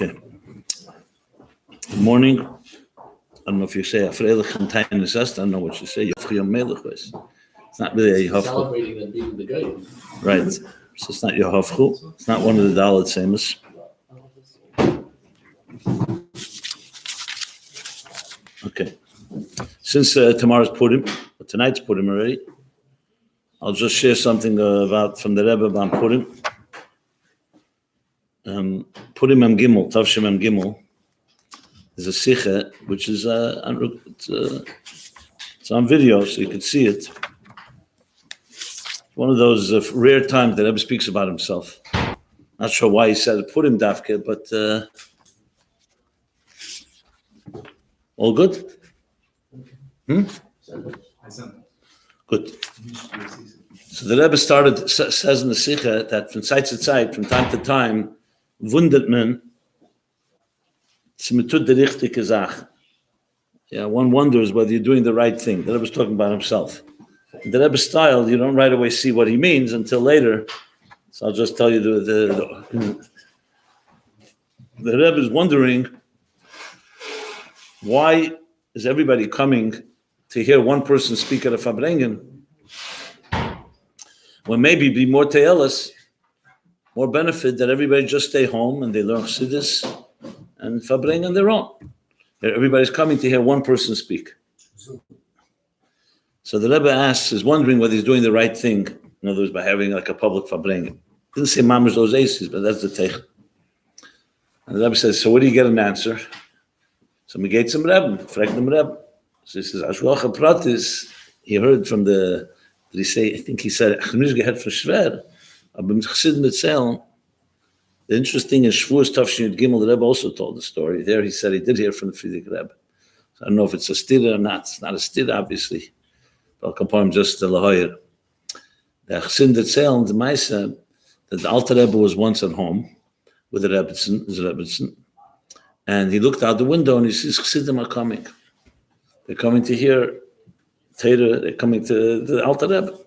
Okay. Good morning. I don't know if you say Afreilich and Tainis Est. I don't know what you say. It's not really a Hafchu. Celebrating and beating the guy. Right. So it's not your Hafchu. It's not one of the Dalet Semus. Okay. Since tomorrow's Purim, or tonight's Purim already, I'll just share something from the Rebbe about Purim. Purim Am Gimel, Tavshim Am Gimel, is a Sikha, which is it's on video, so you can see it. One of those rare times that Rebbe speaks about himself. Not sure why he said it, Purim Dafke, but all good? Good. So the Rebbe says in the Sikha that from Zeit zu Zeit, from time to time, wundert man, tut die richtige Sache. Yeah, one wonders whether you're doing the right thing. The Rebbe's talking about himself. In the Rebbe's style, you don't right away see what he means until later. So I'll just tell you the Rebbe is wondering, why is everybody coming to hear one person speak at a Fabrengen? When maybe be more te'elis, more benefit that everybody just stay home and they learn Chassidus and Fabrengen on their own. Everybody's coming to hear one person speak. So the Rebbe is wondering whether he's doing the right thing. In other words, by having like a public Fabrengen. Didn't say Maamar those aces, but that's the Teich. And the Rebbe says, so where do you get an answer? So we get some Rebbe, frag them Rebbe. So he says, Ashwacha Pratis, he heard from I think he said, the interesting in Shavuos Tavshin Gimel, the Rebbe also told the story. There he said he did hear from the Frierdiker Rebbe. So I don't know if it's a stira or not. It's not a stira, obviously. But I'll compare him just to Lahoyer. The Chassid erzählen, the Maisa, that the Alter Rebbe was once at home with the Rebbetzin, and he looked out the window and he sees Chassidim are coming. They're coming to hear Torah, they're coming to the Alter Rebbe.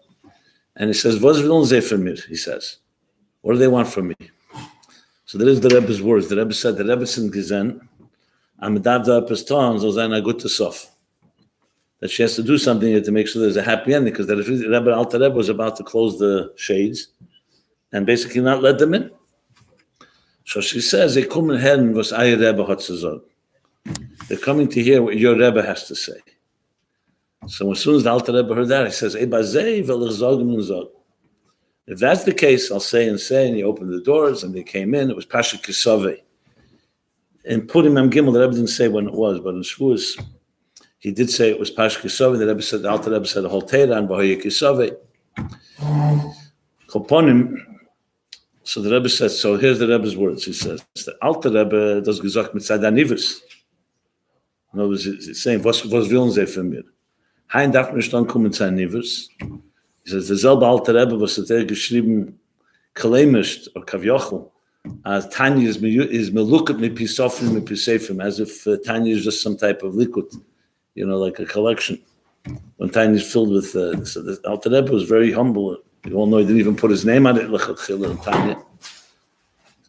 And he says, "Was wollen sie von mir?" He says, "What do they want from me?" So there is the Rebbe's words. The Rebbe said, "The Rebbetzin gesehen, am Davda Peston, so sein a gute Sof." That she has to do something to make sure there's a happy ending, because the Rebbe Alter Rebbe was about to close the shades and basically not let them in. So she says, "They kommen hen, was Ayin Rebbe hat zu sagen." They're coming to hear what your Rebbe has to say. So as soon as the Alter Rebbe heard that, he says, if that's the case, I'll say, and he opened the doors, and they came in. It was Pasha Kisave. In Purim Am Gimel, the Rebbe didn't say when it was, but in Shavuos, he did say it was Pasha Kisave. The Rebbe said, the Alter Rebbe said, the whole Torah, and Bahaya Kisave. Koponim. So the Rebbe says, so here's the Rebbe's words. He says, the Alter Rebbe does gesagt mit Zadanivus. In other words, he's saying, was wollen sie von mir? Hein darf nicht ankommen zu einem Nivus. He says, derselbe Alter Rebbe, was hat geschrieben, Kalemisht, or Kavyochel, as Tanya is melukot mi pisofim mi pisefim, as if Tanya is just some type of liquid, like a collection. When Tanya is filled with, so the Alter Rebbe was very humble. You all know he didn't even put his name on it, Tanya.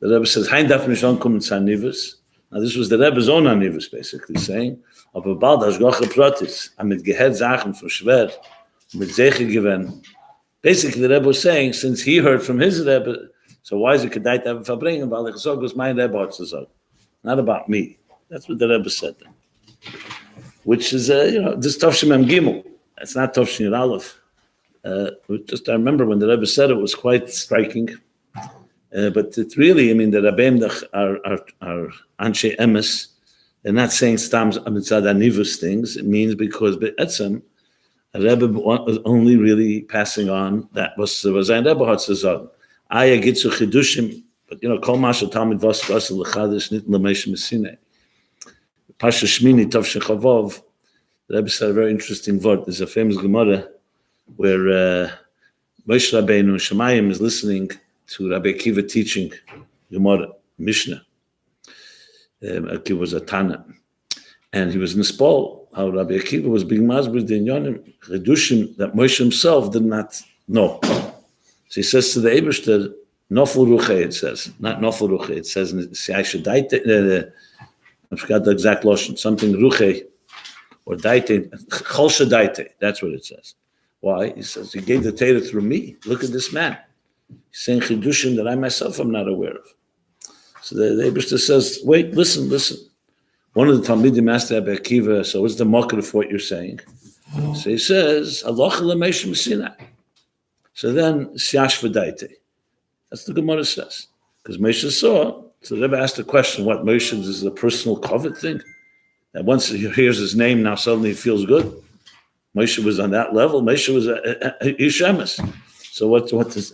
The Rebbe says, Hein darf nicht ankommen zu einem Nivus. Now this was the Rebbe's own anivus, basically saying, aber bald Hashgacha Pratis, mit gehet Sachen von schwer, mit Zeche gewen. Basically, the Rebbe was saying, since he heard from his Rebbe, so why is it kedai to have a verbringen? Weil ich sage, was mein Rebbe hat zu sagen. Not about me. That's what the Rebbe said then. Which is, this Tavshim Am Gimel. It's not Tavshim Yud Aleph. I remember when the Rebbe said it was quite striking. But it really, the Rabbeim are Anshe Emes. They're not saying Stams Amitzad Anivus things. It means because Be'etzem, a Rebbe was only really passing on that was ein Rebbe hat zu sagen. Aya gitzu chidushim, but kol masha talmid vas l'chadish nit l'meish mesine. Pasha Shmini Tavshin Chavov, the Rebbe said a very interesting word. There's a famous Gemara where Moshe Rabbeinu Shemayim is listening to Rabbi Akiva teaching Gemara, Mishnah. Akiva was a Tana. And he was in the spall, how Rabbi Akiva was being masbir the Inyanim, Chedushim, that Moshe himself did not know. So he says to the Eibishter, Nofel Ruche, it says. Not Nofel Ruche. It says in Siaisha Daite, I forgot the exact lotion. Something Ruche or Daite. Cholsha Daite. That's what it says. Why? He says, he gave the Torah through me. Look at this man. He's saying Chidushim that I myself am not aware of. So the Eibishter says, wait, listen. One of the Talmidim asked Rabbi Akiva, so what's the market of what you're saying? So he says, Alocha l'Moshe Sinai. So then, Siash v'daite. That's the Gemara says. Because Moshe saw, so the Rebbe asked the question, what, Moshe is a personal covet thing? And once he hears his name, now suddenly he feels good. Moshe was on that level. Moshe was a Yishemes. So what is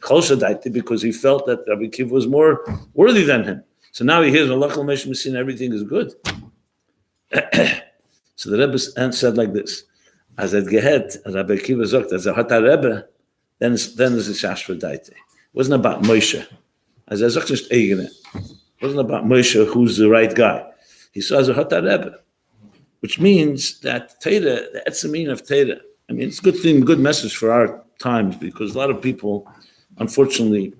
Chosha daite? Because he felt that Rabbi Akiva was more worthy than him. So now he hears Alocha l'Moshe Sinai, everything is good. So the Rebbe said like this: as at Gehet, as Rabbi Akiva zogt, as a Hata Rebbe, then is a Shashva Daite. It wasn't about Moshe. As a zogt nicht eigene. It wasn't about Moshe, who's the right guy. He saw as a Hata Rebbe, which means that Torah, the etzemim of Torah. I mean, it's a good thing, good message for our times, because a lot of people, unfortunately,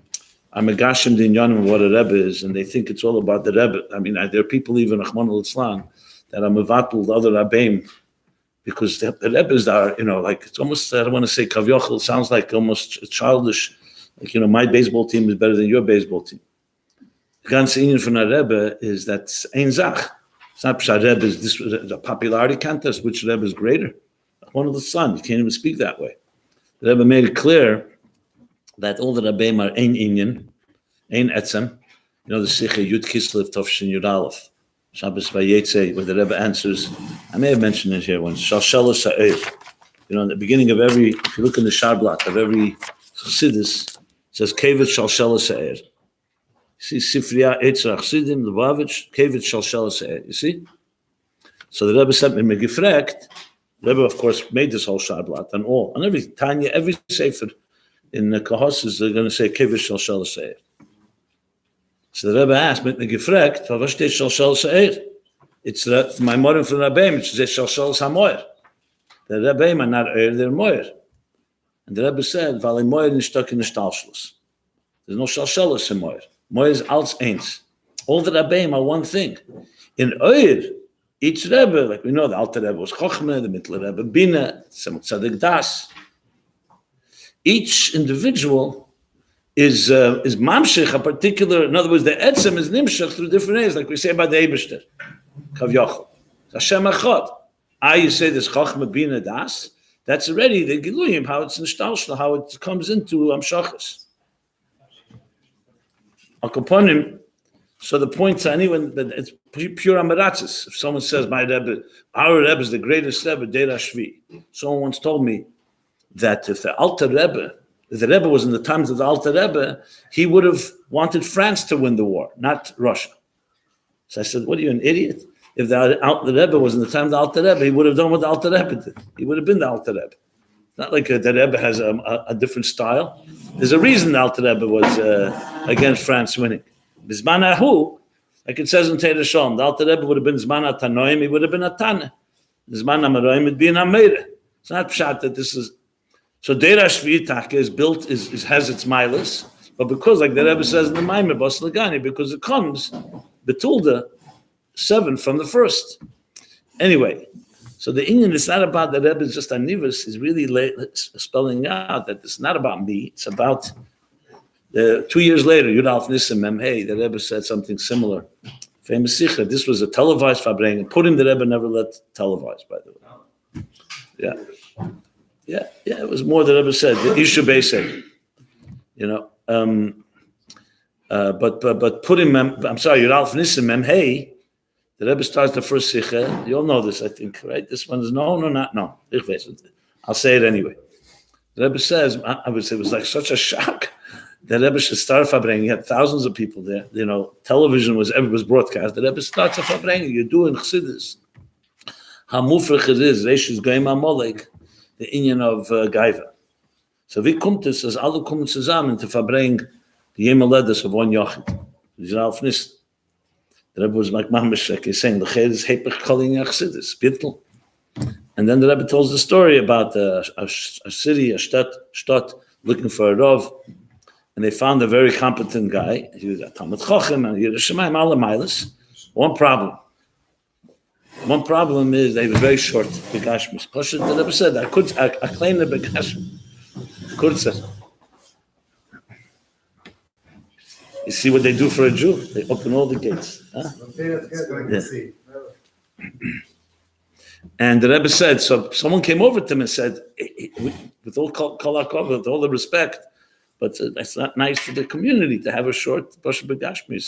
are megashim din yanim what a Rebbe is, and they think it's all about the Rebbe. I mean, there are people even Rahman al-Islam that are mevatel the other Rabbeim, because the Rebbes are, like, it's almost, I don't want to say kavyochel, it sounds like almost childish, like, my baseball team is better than your baseball team. The ganze Ayin from a Rebbe is that ein zach. It's not pshat Rebbe is this a popularity contest, which Rebbe is greater. One of the son, you can't even speak that way. The Rebbe made it clear that all the Rabbeim are ein inyan, ein etzem. The Sicha Yud Kislev Tovshin Yud Aleph. Shabbos Vayetze, where the Rebbe answers, I may have mentioned it here once, Shalshela Sa'ir. In the beginning of every, if you look in the Sharblat of every Chassidus, it says, Kevet Shalshela Sa'ir. You see, Sifriya Eitzer Chassidim, Lubavitch, Kevet Shalshela Sa'ir. You see? So the Rebbe sent me Megifrekt. The Rebbe, of course, made this whole Sharblat and all. And every Tanya, every Sefer in the Kahosses, they're going to say, Kevet Shalshela Sa'ir. So the Rebbe asked, mit mir gefragt, was steht Shalshel Se'er? It's my modern from Rabbi, which says Shalshel Samoyer. The Rabbi are not they're Moyer. And the Rebbe said, weil Moyer is stuck in the Stalschluss. There's no Shalshel Samoyer. Moyer is als eins. All the Rabbi are one thing. In Oyer, each Rebbe, like we know, the Alter Rebbe was Chochmeh, the Mittler Rebbe Bina, Samut Tzadik Das. Each individual is mamshich, a particular, in other words, the etzem is nimshach through different ways, like we say about the Eibishter, Kav Yochel. Hashem Echad. You say this Chochmah Bina Das, that's already the Giluyim, how it's in Shtalshla, how it comes into Amshachas. Al-Kaponim, so the point to anyone, that it's pure Amaratzis. If someone says, my Rebbe, our Rebbe is the greatest Rebbe, Deira Shvi. Someone once told me that if the Alter Rebbe, if the Rebbe was in the times of the Alter Rebbe, he would have wanted France to win the war, not Russia. So I said, what are you, an idiot? If the Rebbe was in the time of the Alter Rebbe, he would have done what the Alter Rebbe did. He would have been the Alter Rebbe. It's not like the Rebbe has a different style. There's a reason the Alter Rebbe was against France winning. Bizman Ahu, like it says in Teira Shalom, the Alter Rebbe would have been Zman HaTanoim, he would have been a Tana. Zman HaMaroim would be an Ameira. It's not pshat that this is. So Deira Shvi'itach is built, has its milas, but because, like the Rebbe says in the Maamar, Bas Lagani, because it comes, Betulda, 7 from the first. Anyway, so the Inyan is not about the Rebbe, it's just Anivus, is really spelling out that it's not about me, it's about 2 years later, Yud Alf Nisim Mem Hey, the Rebbe said something similar. Famous Sikha, this was a televised Fabring, and Purim the Rebbe never let televised, by the way. Yeah, it was more the Rebbe said, the Isha Beis, but Purim, I'm sorry, Yud Alf Nisim Mem Hey, the Rebbe starts the first Sikha. You all know this, I think, right? This one is no. I'll say it anyway. The Rebbe says, I would say it was like such a shock. The Rebbe should start Fabring. You had thousands of people there. Television was broadcast. The Rebbe starts a Fabring. You're doing Chassidus. How mufrich it is. Reishis Goyim HaMolek, the Inyan of Gaiva. So wie kommt es, dass alle kommen zusammen zu verbringen die Jemeledes of one Yochid. Die sind auf Nissen. The Rebbe was like Maamar, he's saying, L'ched is hepech calling Chassidus, bittel. And then the Rebbe tells the story about a city, a stat, looking for a Rav, and they found a very competent guy. He was a Talmud Chochem and Yerushalayim, all the miles. One problem is they were very short. Begashmis. Pasha, the Rebbe said, I claim the Begashmis. Kurzer. You see what they do for a Jew? They open all the gates. Huh? Yeah. And the Rebbe said, so someone came over to him and said, with all with all the respect, but that's not nice for the community to have a short Pasha Begashmi.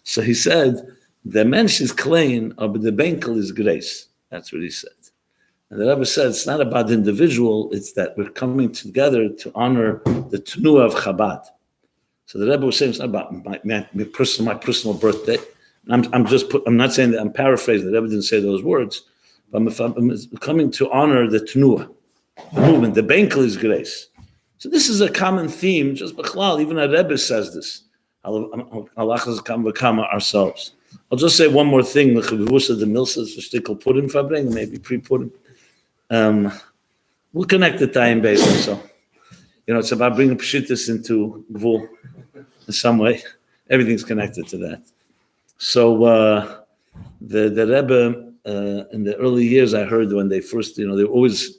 So he said, the mensch is clean, but the benkel is grace. That's what he said. And the Rabbi said, it's not about the individual, it's that we're coming together to honor the Tenuah of Chabad. So the Rebbe was saying, it's not about my personal birthday. I'm not saying that, I'm paraphrasing, the Rebbe didn't say those words, but I'm coming to honor the Tenuah, the movement. The benkel is grace. So this is a common theme, just B'chlal, even a Rebbe says this. Ourselves. I'll just say one more thing. The Milsas, the Shtickle Purim Fabring, maybe pre-Purim. We'll connect the Ayin Beis. So, it's about bringing Pshittis into Gvul in some way. Everything's connected to that. So the Rebbe in the early years, I heard when they first, they were always,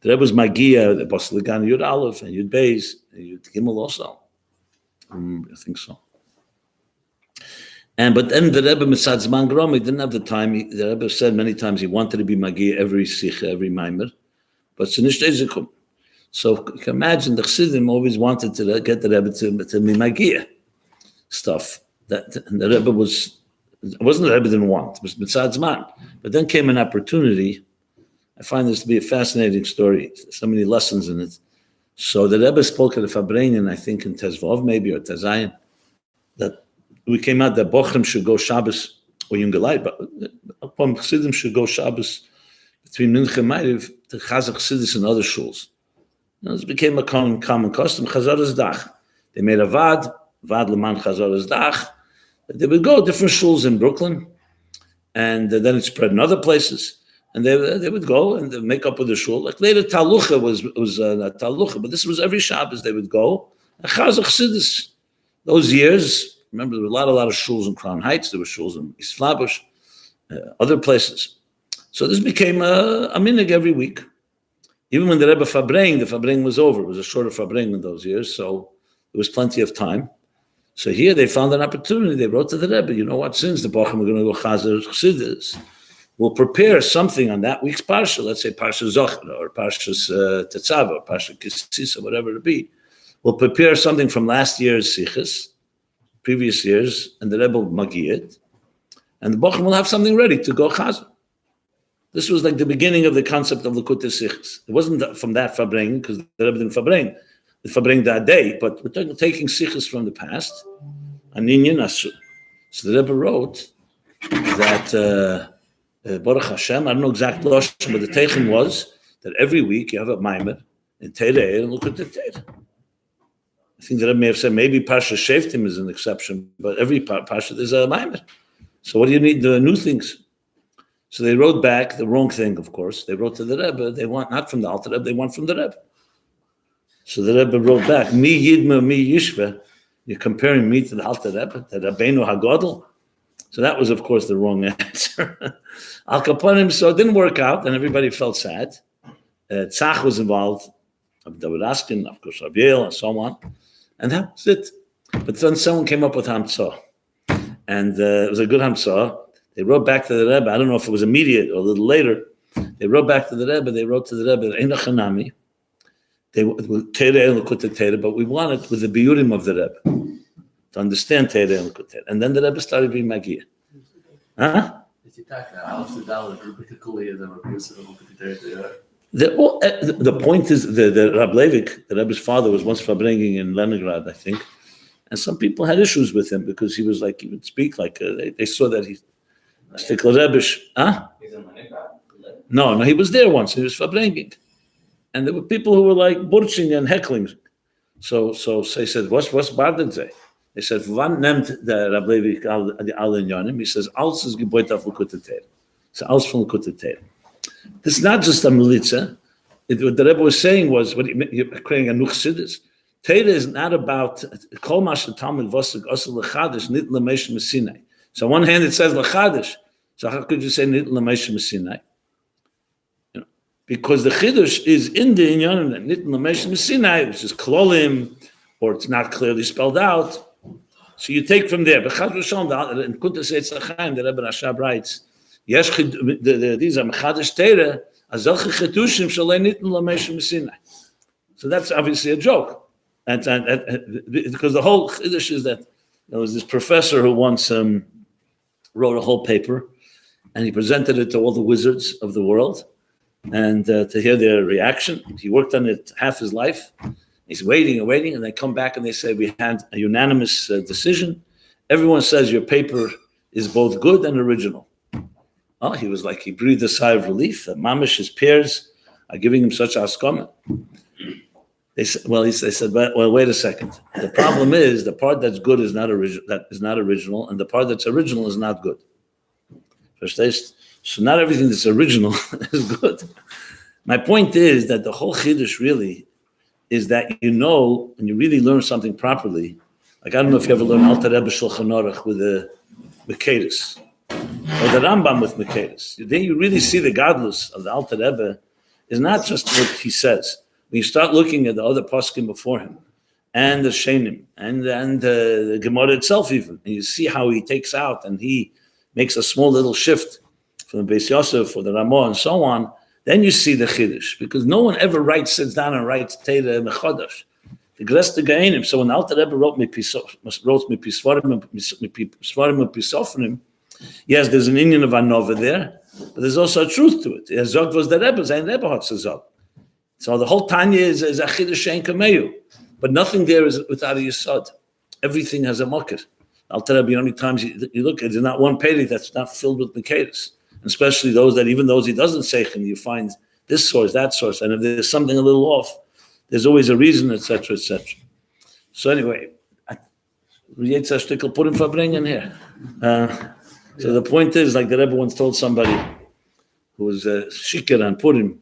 the Rebbe was Magia, the Bas Legan Yud Aleph and Yud Beis and Yud Gimel also. I think so. But then the Rebbe Mitzad Zman Grom, he didn't have the time. The Rebbe said many times he wanted to be Magia every Sikha, every Maamar, but it's nicht Ezekum. So you can imagine the Chassidim always wanted to get the Rebbe to be Magia stuff. And the Rebbe wasn't the Rebbe didn't want, it was Mitzad Zman. But then came an opportunity. I find this to be a fascinating story. So many lessons in it. So the Rebbe spoke at the Fabreinian, I think in Tezvov maybe, or Tezayin, that we came out that Bochum should go Shabbos, or Yungelai, but Chassidim should go Shabbos between Mincha and Ma'ariv to Chazak Chassidus and other shuls. This became a common custom, Chazaras Dach. They made a Vad Leman Chazaras Dach. They would go different shuls in Brooklyn, and then it spread in other places. And they would go and make up with the shul. Like later Talucha was not Talucha, but this was every Shabbos they would go. And Chazak Chassidus, those years, remember there were a lot of shuls in Crown Heights, there were shuls in East Flatbush, other places. So this became a minhag every week. Even when the Rebbe the Fabring was over. It was a shorter Fabring in those years, so there was plenty of time. So here they found an opportunity. They wrote to the Rebbe, you know what, since the Bochum are going to go Chazar Chassidus, we'll prepare something on that week's Parsha, let's say Parsha Zocher, or Parsha's Tetzaveh, or Parsha Kisisa, whatever it be. We'll prepare something from last year's Sichas, previous years, and the Rebbe will magi it, and the Bochum will have something ready to go Chazar. This was like the beginning of the concept of Likutei Sichas. It wasn't from that Fabring, because the Rebbe didn't Fabring that day, but we're taking Sichas from the past, Anin Asu. So the Rebbe wrote that Baruch Hashem, I don't know exact Lashon, but the Teichen was that every week you have a Maamar in Teireh and Likutei Teireh. I think the Rebbe may have said maybe Parsha Sheftim is an exception, but every Parsha there's a Maamar. So what do you need? The new things. So they wrote back the wrong thing, of course. They wrote to the Rebbe. They want not from the Alter Rebbe. They want from the Rebbe. So the Rebbe wrote back, "Mi Yidma, Mi Yishva." You're comparing me to the Alter Rebbe, the Rabbeinu Hagadol. So that was, of course, the wrong answer. Al Kaponim. So it didn't work out, and everybody felt sad. Tzach was involved. David Askin, of course, Rabbi, and so on. And that was it. But then someone came up with Hamtzah. And it was a good Hamtzah. They wrote back to the Rebbe. I don't know if it was immediate or a little later. They wrote back to the Rebbe. They wrote to the Rebbe, Ein Chanami. They Teireh and Likutei Teireh, but we wanted with the biurim of the Rebbe to understand Teireh and Likutei Teireh. And then the Rebbe started being Magia. Huh? The point is the Rab Levik, the Rebbe's father, was once Fabringing in Leningrad, I think, and some people had issues with him because he was like, he would speak like they saw that he Stikla Rebbish. Huh? No, he was there once. He was Fabringing, and there were people who were like burching and heckling. So they said, "What's barden say?" They said, "Wann nimmt the Rab Levik al Inyanim?" He says, "Alles is geboit auf Likutei Teireh." So alles from Likutei Teireh. This is not just a militza. What the Rebbe was saying was, you're creating a new Chassidus. Torah is not about kol masha talmud vosik osel lechadish nit l'meish mesinai. So on one hand it says lechadish. So how could you say nit l'meish mesinai? Because the chidush is in the inyan that nit l'meish mesinai, which is klolim, or it's not clearly spelled out. So you take from there. But Chaz v'shalom, in Kuntas Eitz L'chaim, the Rebbe Rashab writes, these are mechadish Torah, azal chedushim shalei nit l'meish mesinai. So that's obviously a joke. And because the whole chiddush is that there was this professor who once wrote a whole paper, and he presented it to all the wizards of the world, and to hear their reaction. He worked on it half his life. He's waiting and waiting, and they come back and they say, we had a unanimous decision. Everyone says your paper is both good and original. Oh, he was like, he breathed a sigh of relief. Mamish, his peers are giving him such askama. They said, well, wait a second. The problem is the part that's good is not original, and the part that's original is not good. So not everything that's original is good. My point is that the whole chiddush really is that and you really learn something properly. Like, I don't know if you ever learned Alter Rebbe Shulchan Aruch with the Mekadis, or the Rambam with Mekadis. Then you really see the godless of the Alter Rebbe is not just what he says. When you start looking at the other poskim before him, and the Shenim, and the Gemara itself even, and you see how he takes out and he makes a small little shift from the Beis Yosef or the Ramah and so on, then you see the Chiddush. Because no one ever sits down and writes Teira Mechodash. The Gresta Gainim. So when the Alter Rebbe wrote me Pisvarim and Pisofrim, yes, there's an Indian of Anova there, but there's also a truth to it. Zog was the Rebbe, Zayin Rebbe hat Zog. So the whole Tanya is a Chiddush Shein Kameyu. But nothing there is without a Yisod. Everything has a Mokkah. Alter Rebbe, how many times you look at, there's not one page that's not filled with Mekadis. Especially even those he doesn't say, and you find this source, that source, and if there's something a little off, there's always a reason, etc., etc. So anyway, Yetzer Shtickle Purim verbringen here. So the point is, like the Rebbe once told somebody who was shikir on Purim.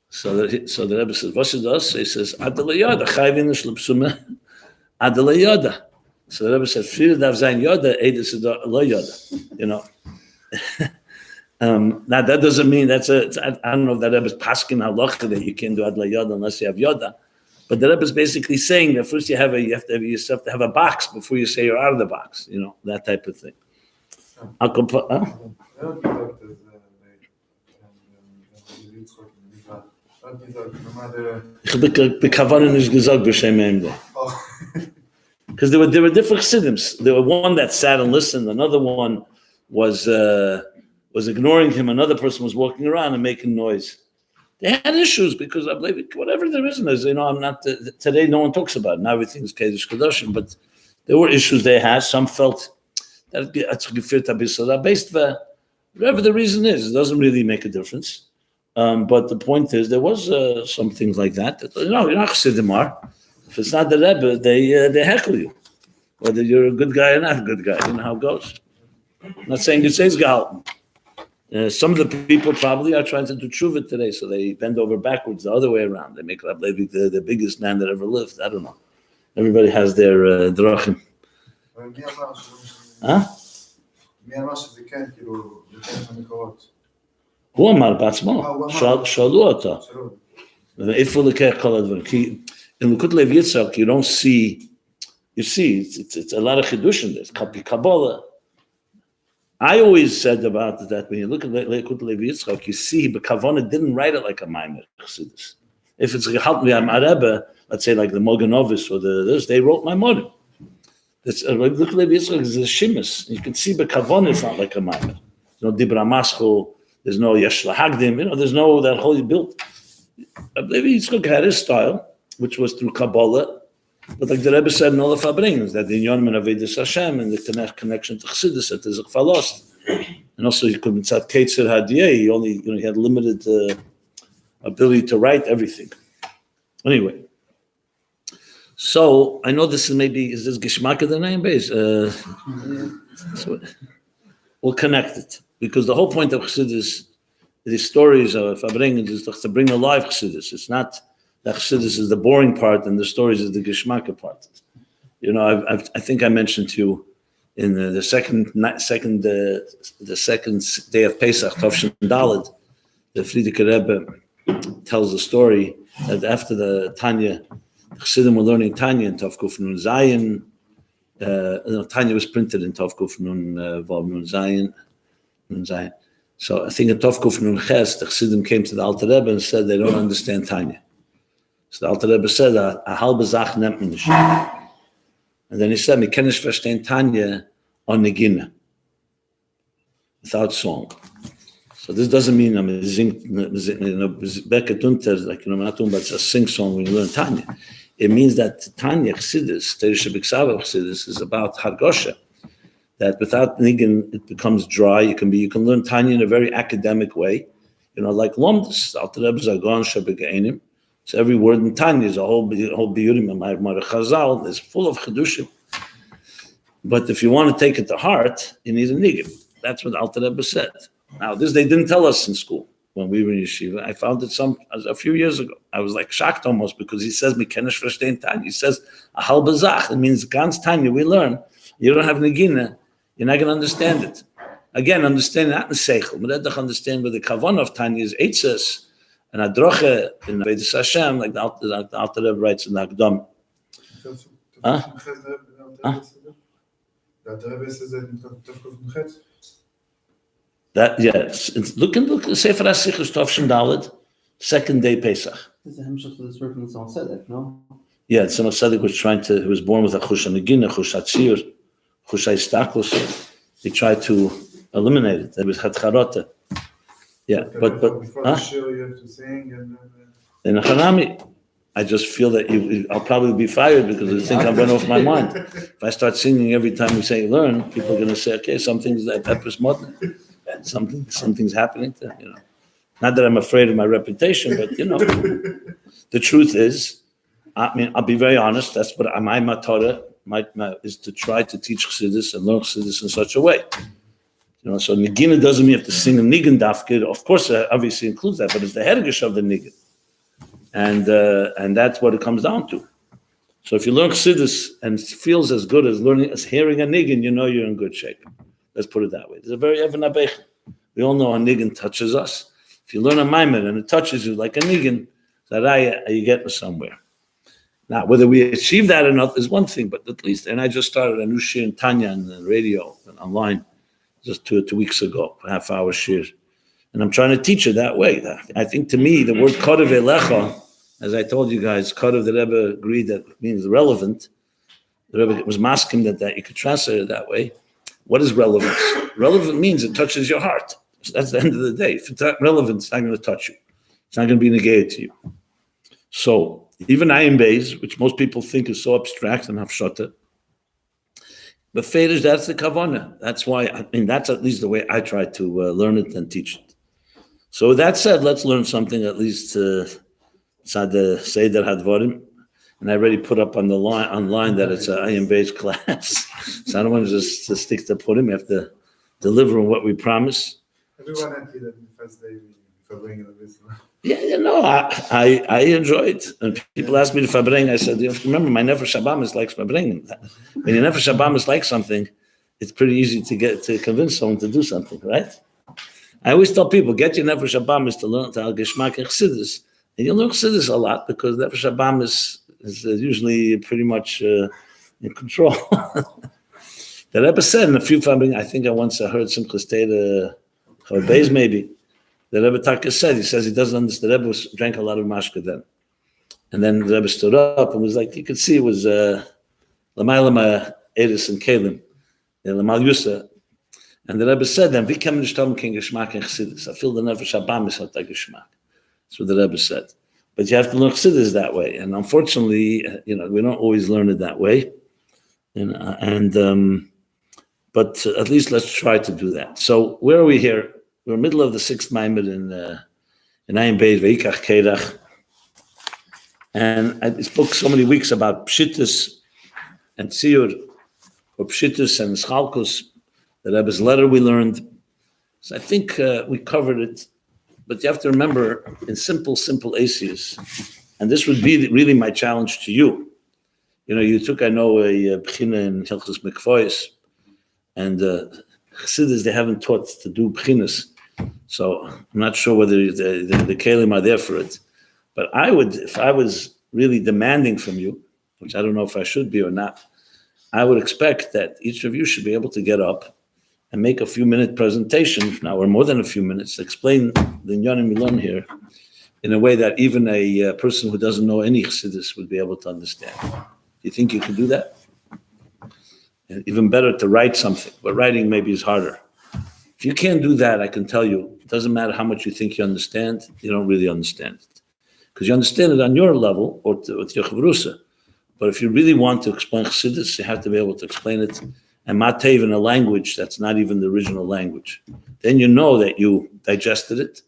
So the Rebbe says, "What's it does?" He says, "Adela Yoda, chayvin shlipsume, Adela Yoda." So the Rebbe said, "Frida dav zayin Yoda, edus lo Yoda." Now that doesn't mean I don't know if that Rebbe is paskin halacha that you can't do Adla Yoda unless you have Yoda, but the Rebbe is basically saying that first you have to have a box before you say you're out of the box, that type of thing. Because there were different chassidim. There were one that sat and listened, another one was ignoring him. Another person was walking around and making noise. They had issues because I believe whatever there is, I'm not today. No one talks about it. Now everything's Kedush Kedoshim, but there were issues they had. Some felt that based whatever the reason is, it doesn't really make a difference. But the point is, there was some things like that. You're not Chassidim are. If it's not the Rebbe, they heckle you, whether you're a good guy or not a good guy. You know how it goes. I'm not saying it says gehalten. Some of the people probably are trying to do tshuva today, so they bend over backwards the other way around. They make Rabbi the biggest man that ever lived. I don't know. Everybody has their drachim. Huh? הוא אמר בעצמו, שאלו אותו. איפה לקח כל הדברים? כי in Likut Lev Yitzchak, you don't see, it's a lot of chidush in this. Kabbalah. I always said about that when you look at Likut Lev Yitzchak, you see, but Kavana didn't write it like a Maamar Chassidus. If it's gehalten v'am Rebbe, let's say like the Moganovis or this, they wrote Maamar. Likut Lev Yitzchak is a shimus. You can see, but Kavana is not like a Maamar. There's no Dibra Maschel, there's no Yesh Lahagdim, there's no that whole built. I believe Yitzchak had his style, which was through Kabbalah. But like the Rebbe said in all the Fabrings, that the Inyanim and Avedis Hashem and the connection to Chassidus at the Zechfalos. And also he could mitzat Keitzer Hadiyeh, he only, he had limited ability to write everything. Anyway. So I know this is this Gishmak of the name Beis? So we'll connect it. Because the whole point of Chassidus, the stories of Fabrings is to bring alive Chassidus. It's not The Chassidus is the boring part, and the stories is the Geschmacke part. You know, I think I mentioned to you in the second day of Pesach, Tovshin Daled, the Frierdiker Rebbe tells the story that after the Tanya, the Chassidim were learning Tanya in Tov Kuf Nun Zayin. Tanya was printed in Tov Kuf Nun Vav Nun Zayin. So I think in Tov Kuf Nun Ches, the Chassidim came to the Alter Rebbe and said they don't understand Tanya. So the Alter Rebbe said, a halbe Zach nehmt man nicht. And then he said, "Me kann nicht verstehen Tanya on Negina, without song." So this doesn't mean I'm Becket unter, like we're not talking about a sing song when you learn Tanya. It means that Tanya Chassidus, Teresh B'Ksav Chassidus, is about Hargosha. That without niggin, it becomes dry. You can learn Tanya in a very academic way, like Lomdus. Alter Rebbe Zagon Shebegeinim. So every word in Tanya is a whole biurim and Maamar Chazal is full of chedushim. But if you want to take it to heart, you need a niggin. That's what Alter Rebbe said. Now this they didn't tell us in school when we were in yeshiva. I found it a few years ago. I was like shocked almost because he says "Me kenish verstehen Tanya." He says "a halbe Zach." It means ganz Tanya. We learn. You don't have negina. You're not going to understand it. Again, understand not in seichel, but understand where the kavan of Tanya is eitzes and adroche in Beis Hashem, like the Alter Rebbe writes in the Akdam. That yes, look Sefer HaSichos Tovshin Daled, second day Pesach. This is a hemshach to this word from the Tzemach Tzedek, no? Yeah, the Tzemach Tzedek was born with a chush hanegina, chush hatzir, chush haistaklus. He tried to eliminate it. It was hatcharota. Yeah, but before the show you have to sing and in a Hanami, I just feel that I'll probably be fired because they think I'm running off my mind. If I start singing every time we say learn, people are going to say, okay, something's that pepper's modern. Something's happening to, Not that I'm afraid of my reputation, but the truth is, I mean, I'll be very honest. That's what my matara is to try to teach Chassidus and learn Chassidus in such a way. So Nigina doesn't mean you have to sing a Nigan dafkid. Of course, it obviously includes that, but it's the hergish of the Nigan, and that's what it comes down to. So if you learn Chassidus and it feels as good as hearing a Nigan, you're in good shape. Let's put it that way. There's a very Even Abech. We all know a niggin touches us. If you learn a Maamar and it touches you like a niggin, you get somewhere. Now, whether we achieve that enough is one thing, but at least, and I just started a new shir in Tanya on the radio and online just 2 weeks ago, a half-hour shir. And I'm trying to teach it that way. I think to me, the word kodev elecha, as I told you guys, kodev, the Rebbe agreed that means relevant. The Rebbe was masking that you could translate it that way. What is relevance? Relevant means it touches your heart. So that's the end of the day. If it's not relevant, it's not going to touch you. It's not going to be negated to you. So even Ayin Beis, which most people think is so abstract and hafshata, but Fedish, that's the kavanah. That's why, that's at least the way I try to learn it and teach it. So with that said, let's learn something at least Sad Seder Hadvarim. And I already put up on the online that it's an Ayin Beis class. So I don't want to just stick to Purim. We have to deliver on what we promise. everyone happy that the first day for bringing this. Yeah, I enjoy it. And people ask me to fabring. I said, remember, my Nefesh Habamis likes fabring. When your Nefesh Habamis likes something, it's pretty easy to convince someone to do something, right? I always tell people, get your Nefesh Habamis to learn to Al-Geshmak and Chassidus. And you'll learn Chassidus a lot because Nefesh Habamis is usually pretty much in control. The Rebbe said in a few fabring, I think I once heard Simchas Teda Beis maybe. The Rebbe Taka said, he says he doesn't understand. The Rebbe drank a lot of mashka then. And then the Rebbe stood up and was like, you could see it was Lamailama Eris and Kalim, Lamal Yusa. And the Rebbe said, then, Vikem Nishtom King Geshmak and Chassidus. I feel the Nefesh Habamis hat Geshmak. That's what the Rebbe said. But you have to learn Chassidus that way. And unfortunately, we don't always learn it that way. But at least let's try to do that. So where are we here? We're in the middle of the 6th Maamar in Ayin Beis, Veikach Keirach. And I spoke so many weeks about Pshittus and Tziyur, or Pshittus and Schalkus, the Rebbe's letter we learned. So I think we covered it. But you have to remember, in simple Asius, And this would be really my challenge to you. You took, I know, a bechina in Hilchos Mikvois, and Chassidus, they haven't taught to do bechinas. So I'm not sure whether the kelim are there for it. But if I was really demanding from you, which I don't know if I should be or not, I would expect that each of you should be able to get up and make a few-minute presentation, now or more than a few minutes, to explain the Inyanim Milon here in a way that even a person who doesn't know any Chassidus would be able to understand. Do you think you could do that? And even better to write something, but writing maybe is harder. If you can't do that, I can tell you, it doesn't matter how much you think you understand, you don't really understand it. Because you understand it on your level or with your chavrusa. But if you really want to explain Chassidus, you have to be able to explain it and matev in a language that's not even the original language. Then you know that you digested it,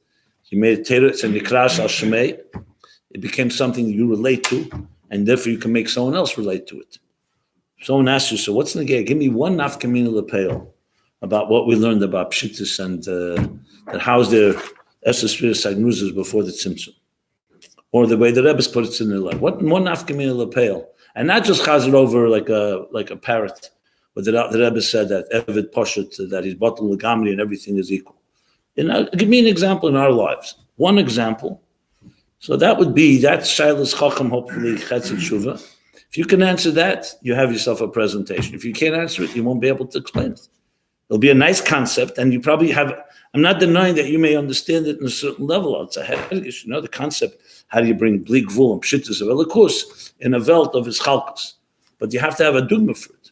you made it teretz and yikrash al shemei. It became something you relate to, and therefore you can make someone else relate to it. Someone asks you, so what's negay? Give me one nafkamina lepeil about what we learned about pshittus and that how's their esesvir sagnuzas before the tzimtzum, or the way the Rebbe put it in their life. What one nafkamina lepeil, and not just chaz it over like a parrot. But the Rebbe said that Evid Poshet, that he's bottled legamri and everything is equal. Give me an example in our lives. One example. So that would be that Shailas Chacham, hopefully Chetzit Shuvah. If you can answer that, you have yourself a presentation. If you can't answer it, you won't be able to explain it. It'll be a nice concept, and you probably have. I'm not denying that you may understand it in a certain level. It's the concept. How do you bring bli gvul and pshittus of elikus in a velt of his chalkus? But you have to have a dugma for it.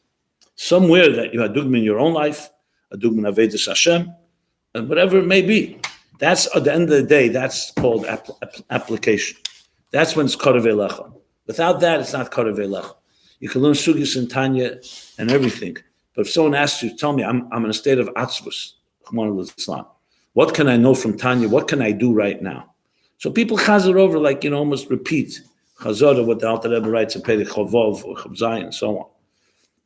Somewhere that you had dugma in your own life, a dugma in Avedis Hashem, and whatever it may be. That's at the end of the day, that's called application. That's when it's Korevei Lecha. Without that, it's not Korevei Lecha. You can learn Sugis and Tanya and everything. But if someone asks you, tell me, I'm in a state of atzvus, Islam. What can I know from Tanya? What can I do right now? So people chazar over, like, almost repeat chazar what the Alter Rebbe writes in Perek Chavov or Chav Zayin and so on.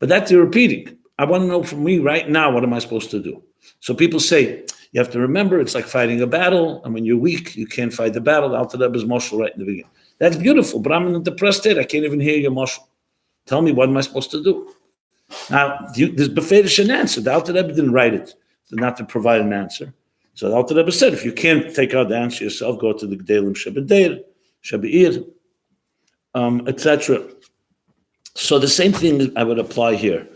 But that's you're repeating. I want to know from me right now, what am I supposed to do? So people say, you have to remember, it's like fighting a battle, and when you're weak, you can't fight the battle. The Alter Rebbe's moshel right in the beginning. That's beautiful, but I'm in a depressed state. I can't even hear your moshel. Tell me, what am I supposed to do? Now, there's beferish an answer. The Alter Rebbe didn't write it, not to provide an answer. So the Alter Rebbe said, if you can't take out the answer yourself, go to the Gdelim Shebedeir, Shebeir, etc. So the same thing I would apply here.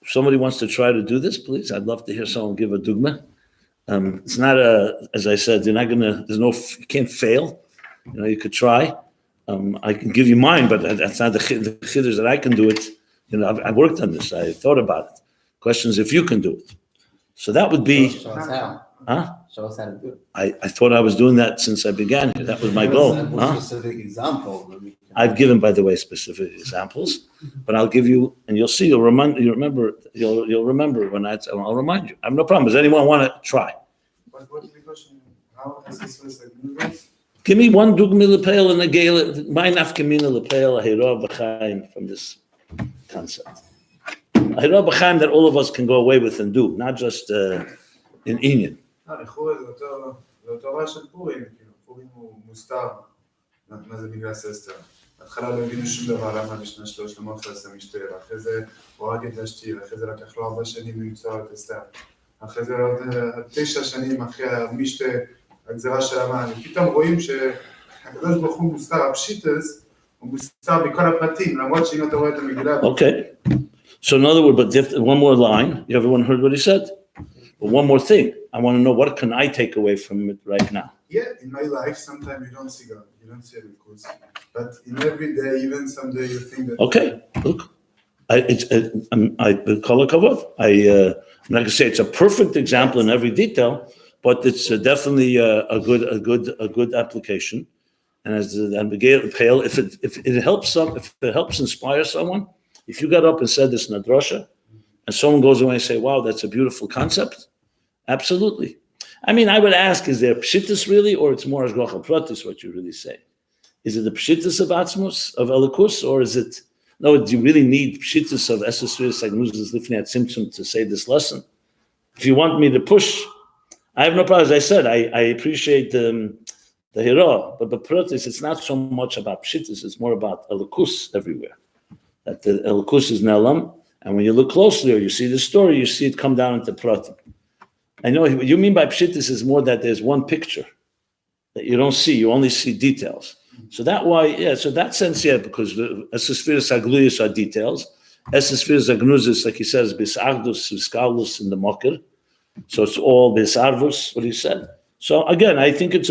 If somebody wants to try to do this, please, I'd love to hear someone give a dugma. It's not as I said, you can't fail. You could try. I can give you mine, but that's not the chiddush that I can do it. I've worked on this. I thought about it. Question is if you can do it. So that would be. Show us how. Huh? Show us how to do it. I thought I was doing that since I began here. That was my goal. Specific example. I've given, by the way, specific examples, but I'll give you, and you'll see. You'll remember when I'll remind you. I have no problem. Does anyone want to try? What's the question? How is this like? Give me one dugma lepeil and a gale. My nafkamina lepeil ahira b'chaim from this concept. Ahira b'chaim that all of us can go away with and do, not just in Inyan. זה אותו רעש של פורים, פורים הוא מוסתר, מה זה בגלל ססטר. בהתחלה לא הבינו שום דבר, למה בשנה שלו שלמה עשה משתה, אחרי זה הוא הרג את אשתי, אחרי זה לקח לו 4 שנים למצוא את אסתר. אחרי זה עוד 9 שנים אחרי המשתה, הגזרה של המן, ופתאום רואים שהקדוש ברוך הוא מוסתר, הפשיטס, הוא מוסתר בכל הפרטים, למרות שאם אתה רואה את המגלה. Okay. So in other words, but one more line, everyone heard what he said? But one more thing, I want to know, what can I take away from it right now? Yeah, in my life, sometimes you don't see God, you don't see it, but in every day, even someday you think that. Okay, look, I'm not going to say it's a perfect example in every detail, but it's definitely a good application. And as the Pale, if it helps inspire someone, if you got up and said this in a drasha, and someone goes away and say, wow, that's a beautiful concept, absolutely. I mean, I would ask, is there pshittus really, or it's more ashgacha pratis, what you really say? Is it the pshittus of atzmus, of elikus, or is it, no, do you really need pshittus of esesvir sagnuzas lifnei tzimtzum to say this lesson? If you want me to push, I have no problem. As I said, I appreciate the the hira. But bepratis, it's not so much about pshittis, it's more about elikus everywhere. That the elikus is nelam, and when you look closely or you see the story, you see it come down into pratim. I know what you mean by pshittis is more that there's one picture that you don't see, you only see details. So that sense, because the esesphiras agluyas are details, esesphiras agnuzis, like he says, bisagdus, biskalus in the mokir. So it's all bisarvus, what he said. So again, I think it's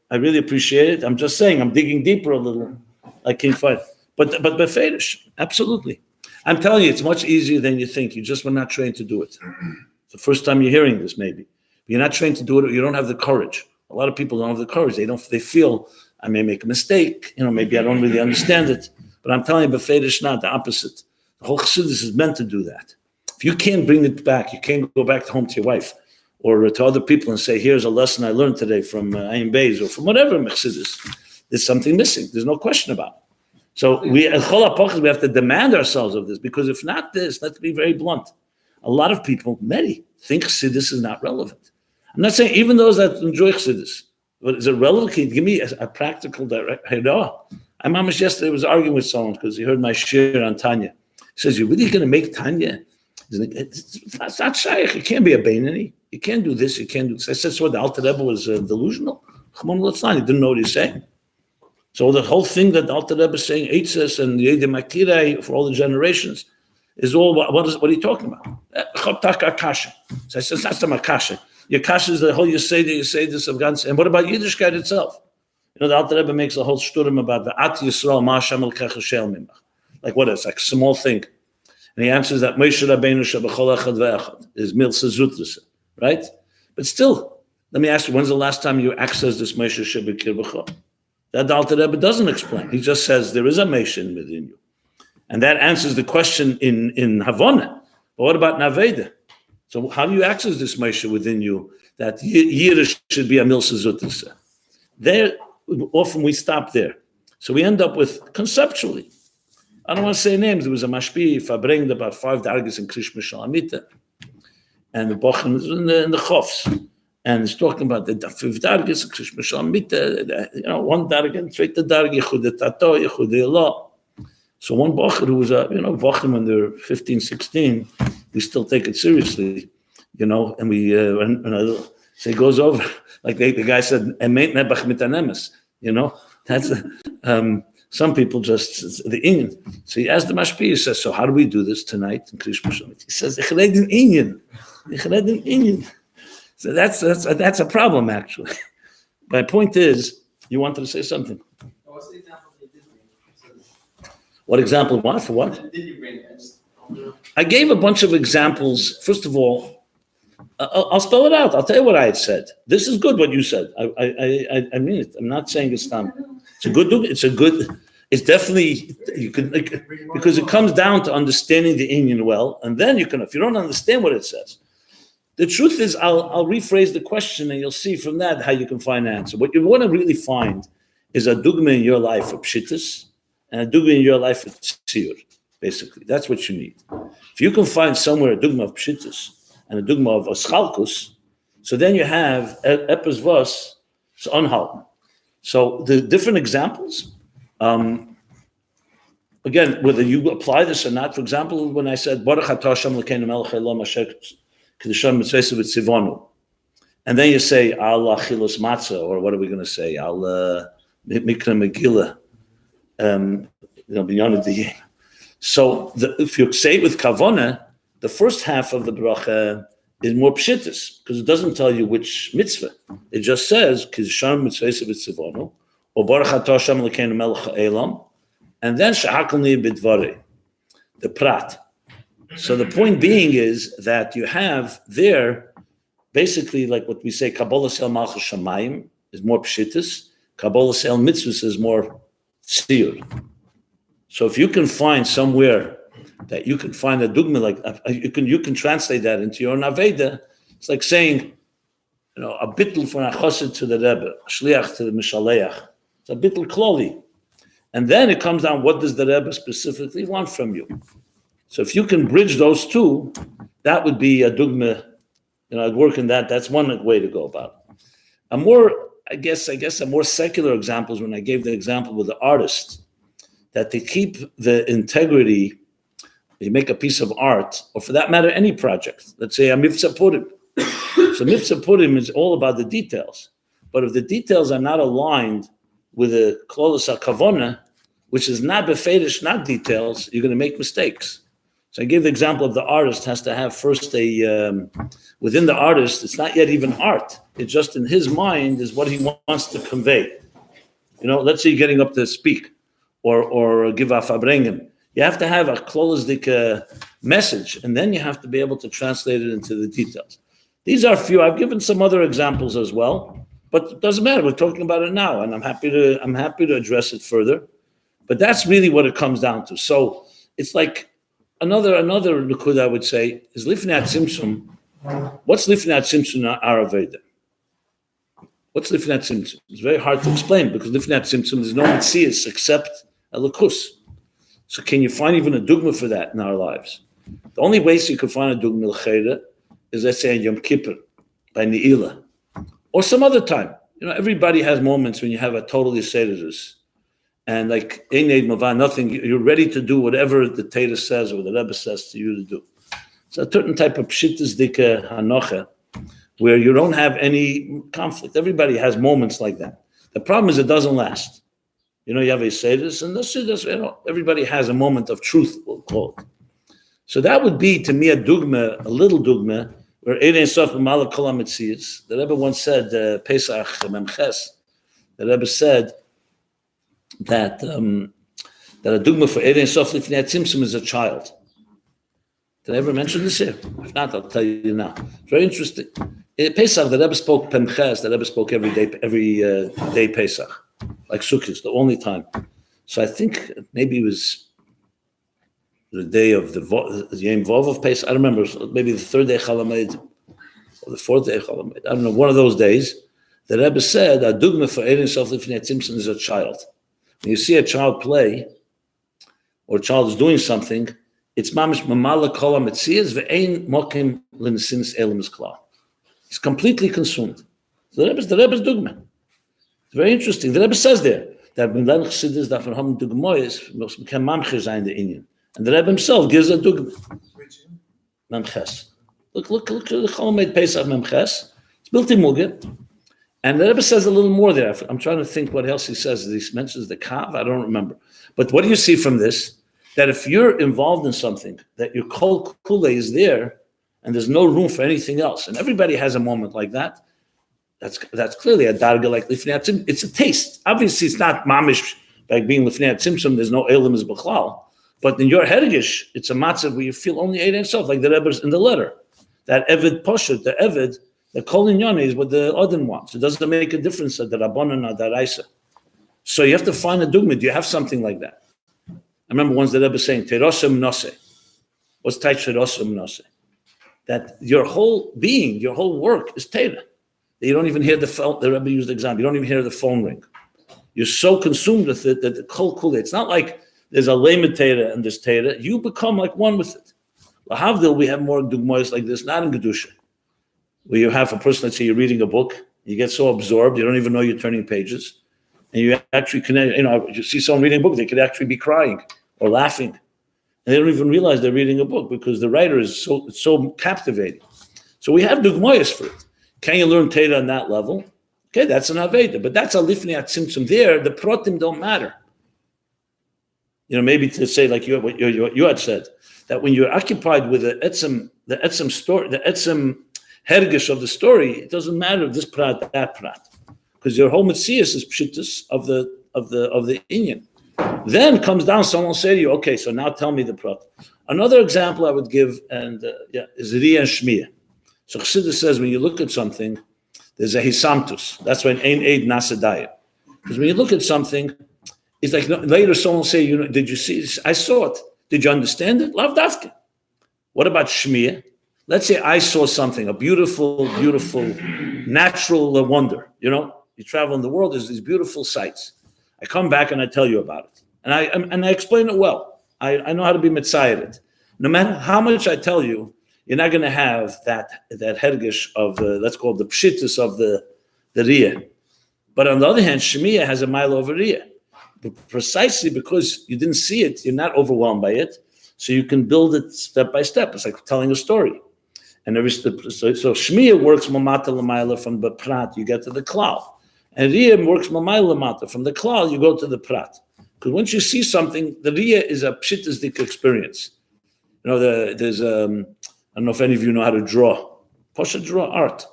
I really appreciate it. I'm just saying, I'm digging deeper a little. I can't find, but beferish, absolutely. I'm telling you, it's much easier than you think. You just were not trained to do it. It's the first time you're hearing this, maybe. You're not trained to do it, or you don't have the courage. A lot of people don't have the courage. They feel, I may make a mistake, maybe I don't really understand it. But I'm telling you, beferish not, the opposite. The whole Chassidus is meant to do that. If you can't bring it back, you can't go back home to your wife or to other people and say, here's a lesson I learned today from Ayin Beis or from whatever Chassidus. There's something missing. There's no question about it. So we have to demand ourselves of this, because if not this, let's be very blunt. A lot of people, many, think Chassidus is not relevant. I'm not saying even those that enjoy Chassidus, but is it relevant? Can you give me a practical direct? I Maamar yesterday was arguing with someone because he heard my shir on Tanya. He says, you're really going to make Tanya? It's not shaykh. It can't be a Beinani. You can't do this. You can't do this. I said, so the Alter Rebbe was delusional? He didn't know what he's saying. So the whole thing that the Alter Rebbe is saying, Eitzes and Yedem Akirai for all the generations, is all, what are you talking about? So I said, that's the Makasha. Your kasha is the whole you say this of Gans. And what about Yiddishkeit itself? The Alter Rebbe makes a whole shturim about the At Yisrael Ma'ashem El-Kech Shel Mimach. Like what is like a small thing. And he answers that Moshe Rabbeinu Shebechol Echad Ve'echad is Milsa Zutrasa, right? But still, let me ask you, when's the last time you accessed this Moshe Shebekir B'chol? That the Alter Rebbe doesn't explain. He just says there is a Moshe within you. And that answers the question in Havana. But what about Naveda? So how do you access this Moshe within you that Yiddish should be a Milsa Zutrasa? There, often we stop there. So we end up with, conceptually, I don't want to say names. There was a mashpi, Fabring, about 5 dargis in Krishma Shalamita, and the Bochen was in the Chofs, and it's talking about the 5 dargis in Krishma Shalamita, 1 dargin, 2 dargin, Yehuda Tato, Yehuda Allah. So one Bocher who was Bochen when they're 15, 16, we still take it seriously, and we, so he goes over, like the guy said, Emet nebach mit anemes, that's some people just, the Inyan. So he asked the Mashpi, he says, so how do we do this tonight in Krishma Shamit? He says, Ich red in Inyan. So that's a problem, actually. My point is, you wanted to say something. What's the example they did bring? What example? What? For what? What did you bring? I gave a bunch of examples. First of all, I'll spell it out. I'll tell you what I had said. This is good, what you said. I mean it. I'm not saying it's not. It's definitely, you can, because it comes down to understanding the Inyan well, and then you can, if you don't understand what it says. The truth is, I'll rephrase the question, and you'll see from that how you can find an answer. What you want to really find is a dugma in your life of pshittus, and a dugma in your life of tziyur, basically. That's what you need. If you can find somewhere a dugma of pshittus, and a dugma of aschalkus, so then you have epes vos, it's unhalten. So the different examples, again, whether you apply this or not, for example, when I said, Baruch atah Hashem Elokeinu melech haolam asher kedushan mitzvayso v'tzivonu, and then you say, Al achilos matzah, or what are we going to say? Al mikra megillah, beyond the. So if you say it with kavana, the first half of the bracha is more pshittus, because it doesn't tell you which mitzvah. It just says, Kedushan mitzvayso v'tzivonu, or Baruch atah Hashem Elokeinu melech haolam, and then shahakalni b'dvarei, the prat. So the point being is that you have there, basically like what we say, Kabbalah sel malchus shamayim is more pshittus, Kabbalah sel mitzvahs is more tziyur. So if you can find somewhere that you can find a dugma, like you can translate that into your naveda, it's like saying, a bittul for a chassid to the Rebbe, a shliach to the mishaleach. It's a bittul kloli. And then it comes down, what does the Rebbe specifically want from you? So if you can bridge those two, that would be a dugma, I'd work in that. That's one way to go about it. A more I guess a more secular example is when I gave the example with the artist, that they keep the integrity. You make a piece of art, or for that matter, any project. Let's say a Mivtza Purim. So Mivtza Purim is all about the details. But if the details are not aligned with the Klolos HaKavona, which is not befedish, not details, you're going to make mistakes. So I gave the example of the artist has to have first within the artist, it's not yet even art. It's just in his mind is what he wants to convey. Let's say you're getting up to speak or give a fabrengen. You have to have a klolosdik message, and then you have to be able to translate it into the details. These are few. I've given some other examples as well, but it doesn't matter. We're talking about it now, and I'm happy to address it further. But that's really what it comes down to. So it's like another likud I would say is lifnei tzimtzum. What's lifnei tzimtzum Araveda? What's lifnei tzimtzum? It's very hard to explain because lifnei tzimtzum there's no mitzias except a lukus. So can you find even a dugma for that in our lives? The only ways you can find a dugma l'chayda is, let's say, in Yom Kippur, by Ne'ilah, or some other time. Everybody has moments when you have a totally Sederus, and like, nothing, you're ready to do whatever the Torah says or the Rebbe says to you to do. It's a certain type of pshittas dika hanocha, where you don't have any conflict. Everybody has moments like that. The problem is it doesn't last. You have a Sederus, and everybody has a moment of truth, we'll call it. So that would be, to me, a little dugma, where Erein Sof B'Malach Kol HaMetzias. The Rebbe once said, Pesach Memches, the Rebbe said that a dugma for Erein Sof Lifnei Tzimtzum is a child. Did I ever mention this here? If not, I'll tell you now. Very interesting. In Pesach, the Rebbe spoke Pemches, the Rebbe spoke every day Pesach. Like Sukkot, the only time. So I think maybe it was the day of the Yom Vov of Pesach. I don't remember. Maybe the third day Chalamed or the fourth day Chalamed. I don't know. One of those days, the Rebbe said, "A dugma for Erein Sof Lifnei Tzimtzum is a child." When you see a child play, or a child is doing something, it's mamish mamala kol hametzias ve'ein mokim l'nesinis elim klal. He's completely consumed. So the Rebbe's dugma. It's very interesting. The Rebbe says there that when Chassidus that from dugmois become mamcher zayin the Inyan, and the Rebbe himself gives a dugma. Memches. Look at the Chol Pesach Memches. It's built in Mugit. And the Rebbe says a little more there. I'm trying to think what else he says. He mentions the Kav. I don't remember. But what do you see from this? That if you're involved in something, that your Kol Kule is there, and there's no room for anything else, and everybody has a moment like that. That's clearly a darga like lifnei tzimtzum. It's a taste. Obviously, it's not mamish like being lifnei tzimtzum. There's no elam is b'chlal. But in your hergish, it's a matzah where you feel only Eid and Sof, like the Rebbe's in the letter. That Eved Poshet, the Eved, the Kol Inyane is what the Odin wants. It doesn't make a difference at the Rabbanan or the Raisa. So you have to find a dugma. Do you have something like that? I remember once the Rebbe saying, Terosem Nose. What's Teit Terosem Nose? That your whole being, your whole work is Torah. You don't even hear the phone. The Rebbe used the example. You don't even hear the phone ring. You're so consumed with it that the Kol Kule. It's not like there's a Lamed Torah and this Torah. You become like one with it. Lahavdil, we have more dugmois like this, not in Kedusha, where you have a person, let's say you're reading a book, you get so absorbed, you don't even know you're turning pages, and you actually connect. You see someone reading a book, they could actually be crying or laughing, and they don't even realize they're reading a book because the writer is so captivating. So we have dugmois for it. Can you learn Torah on that level? Okay, that's an Aveda, but that's a lifnei tzimtzum. There, the protim don't matter. Maybe to say like what you had said, that when you're occupied with the etzem story, the etzem hergish of the story, it doesn't matter this prat, that prat, because your whole metzias is pshittus of the inyan. Then comes down, someone will say to you, okay, so now tell me the prat. Another example I would give, is Riyah and Shmiyah. So Chassidus says when you look at something, there's a hisamtus. That's when ein eid nasadaya. Because when you look at something, it's like later someone will say, did you see this? I saw it. Did you understand it? Lav dafka. What about Shmiyah? Let's say I saw something, a beautiful, beautiful, natural wonder. You travel in the world, there's these beautiful sights. I come back and I tell you about it. And I explain it well. I know how to be mitzayed. No matter how much I tell you, you're not going to have that hergish of let's call it the pshittus of the riyah. But on the other hand, Shemiya has a mile over Riyah. Precisely because you didn't see it, you're not overwhelmed by it, so you can build it step by step. It's like telling a story. And every step, so Shemiya works mamata l'mayla from the prat, you get to the klal. And Riyah works mamayla lamata. From the klal, you go to the prat. Because once you see something, the Riyah is a pshittistic experience. You know, there's, I don't know if any of you know how to draw. Pasha draw art.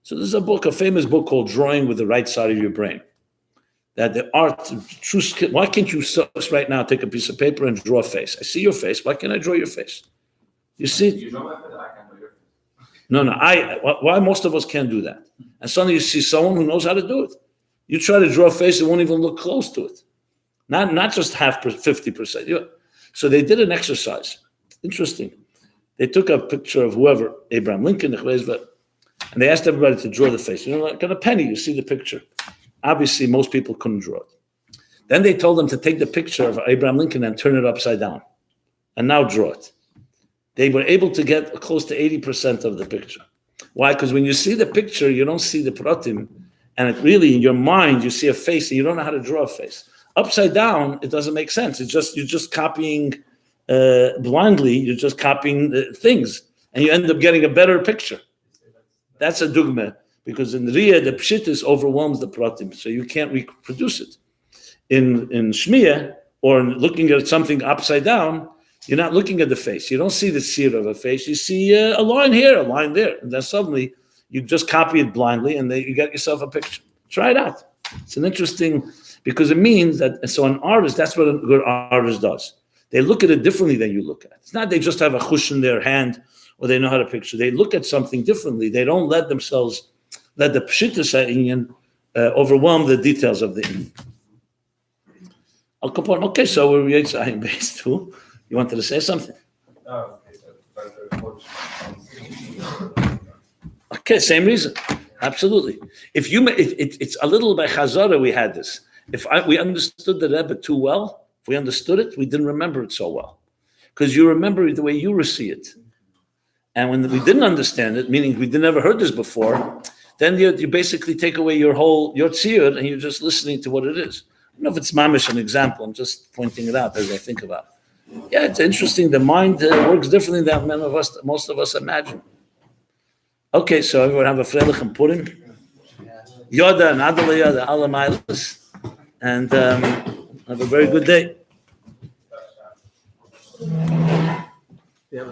So there's a famous book called Drawing with the Right Side of Your Brain. That the art, true skill, why can't you right now take a piece of paper and draw a face? I see your face, why can't I draw your face? You see? You draw my face, I can't draw your face. No, why most of us can't do that? And suddenly you see someone who knows how to do it. You try to draw a face, it won't even look close to it. Not just 50%. So they did an exercise. Interesting. They took a picture of whoever, Abraham Lincoln, and they asked everybody to draw the face. You know, like on a penny, you see the picture. Obviously, most people couldn't draw it. Then they told them to take the picture of Abraham Lincoln and turn it upside down, and now draw it. They were able to get close to 80% of the picture. Why? Because when you see the picture, you don't see the pratim, and it really, in your mind, you see a face, and you don't know how to draw a face. Upside down, it doesn't make sense. You're just copying blindly. You're just copying things, and you end up getting a better picture. That's a dugma. Because in Riyah, the pshittis overwhelms the pratim, so you can't reproduce it. In Shmiya, or looking at something upside down, you're not looking at the face. You don't see the seer of a face. You see a line here, a line there. And then suddenly, you just copy it blindly, and then you get yourself a picture. Try it out. It's an interesting, because it means that, so an artist, that's what a good artist does. They look at it differently than you look at it. It's not they just have a chush in their hand, or they know how to picture. They look at something differently. They don't let the pshittas Ayin overwhelm the details of the Ayin. Al Kapon, okay, so we're Ayin Beis too. You wanted to say something? Okay, same reason. Absolutely. It's a little by Chazara we had this. We understood the Rebbe too well, if we understood it, we didn't remember it so well. Because you remember it the way you see it. And when we didn't understand it, meaning we never heard this before, then you basically take away your tziyur and you're just listening to what it is. I don't know if it's mamish an example. I'm just pointing it out as I think about it. Yeah, it's interesting. The mind works differently than most of us imagine. Okay, so everyone have a freilich and Purim. Yoda and Adala Yoda, Alamailas. And have a very good day. Yeah.